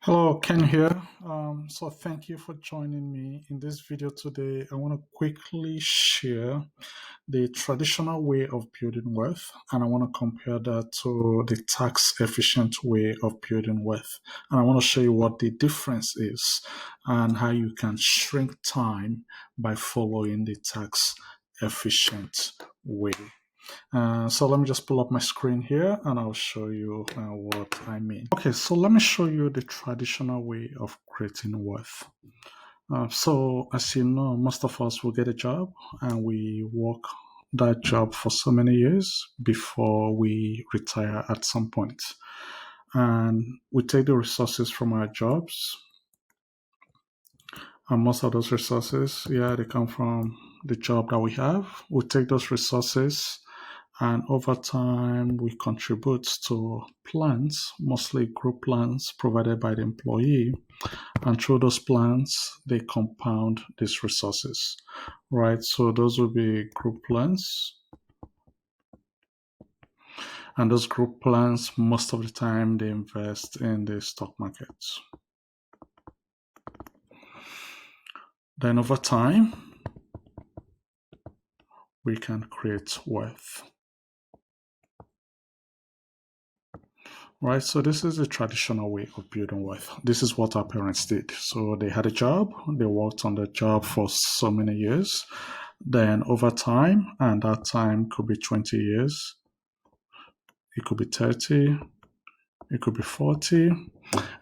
Hello, Ken here. So thank you for joining me in this video today. I want to quickly share the traditional way of building wealth, and I want to compare that to the tax efficient way of building wealth. And I want to show you what the difference is and how you can shrink time by following the tax efficient way. So let me just pull up my screen here and I'll show you what I mean. Okay, so let me show you the traditional way of creating wealth. So as you know, most of us will get a job and we work that job for so many years before we retire at some point. And we take the resources from our jobs, and most of those resources, they come from the job that we have. We take those resources and over time we contribute to plans, mostly group plans provided by the employee. And through those plans, they compound these resources, right? So those will be group plans. And those group plans, most of the time, they invest in the stock markets. Then over time, we can create wealth. Right, so this is the traditional way of building wealth. This is what our parents did. So they had a job, they worked on the job for so many years. Then over time, and that time could be 20 years, it could be 30, it could be 40.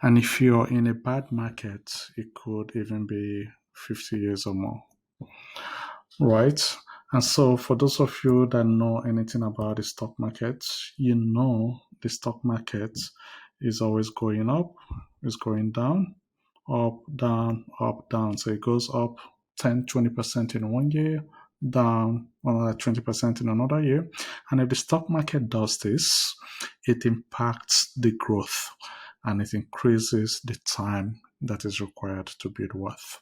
And if you're in a bad market, it could even be 50 years or more. Right? And so for those of you that know anything about the stock market, you know the stock market is always going up, is going down, up, down, up, down. So it goes up 10, 20% in one year, down another 20% in another year. And if the stock market does this, it impacts the growth and it increases the time that is required to build wealth.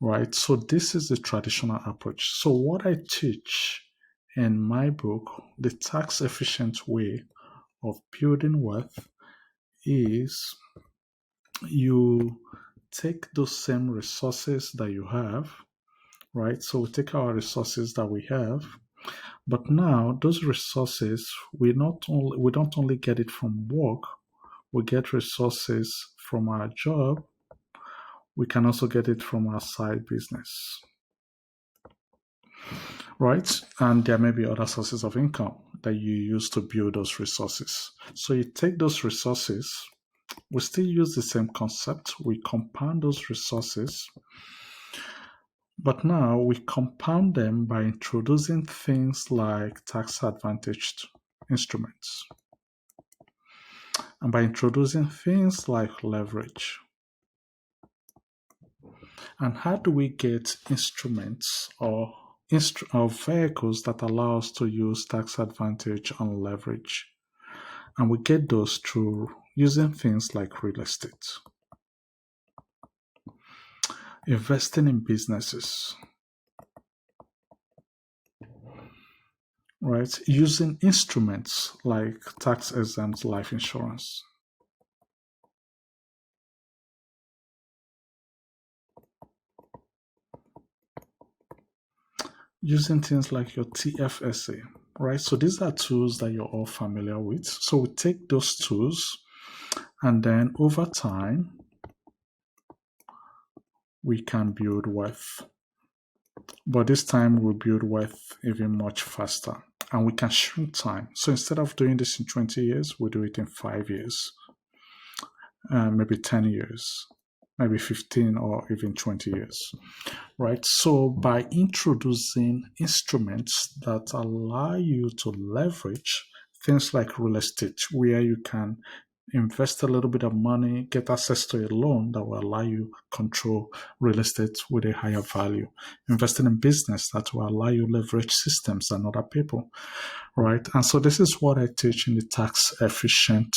Right, so this is the traditional approach. So what I teach in my book, The Tax Efficient Way of Building Wealth, is you take those same resources that you have, right? So we take our resources that we have, but now those resources, we don't only get it from work, we get resources from our job, we can also get it from our side business. Right? And there may be other sources of income that you use to build those resources. So you take those resources, we still use the same concept, we compound those resources, but now we compound them by introducing things like tax advantaged instruments and by introducing things like leverage. And how do we get instruments or vehicles that allow us to use tax advantage and leverage? And we get those through using things like real estate, investing in businesses, right? Using instruments like tax exempt life insurance. Using things like your TFSA, right? So these are tools that you're all familiar with. So we take those tools and then over time, we can build wealth. But this time we'll build wealth even much faster and we can shrink time. So instead of doing this in 20 years, we'll do it in 5 years, maybe 10 years, maybe 15 or even 20 years, right? So by introducing instruments that allow you to leverage things like real estate, where you can invest a little bit of money, get access to a loan that will allow you control real estate with a higher value, investing in business that will allow you leverage systems and other people, right? And so this is what I teach in the tax efficient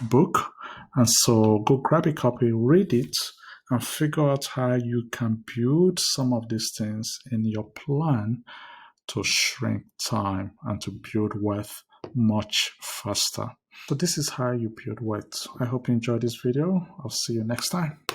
book. And so go grab a copy, read it, and figure out how you can build some of these things in your plan to shrink time and to build wealth much faster. So this is how you build wealth. I hope you enjoyed this video. I'll see you next time.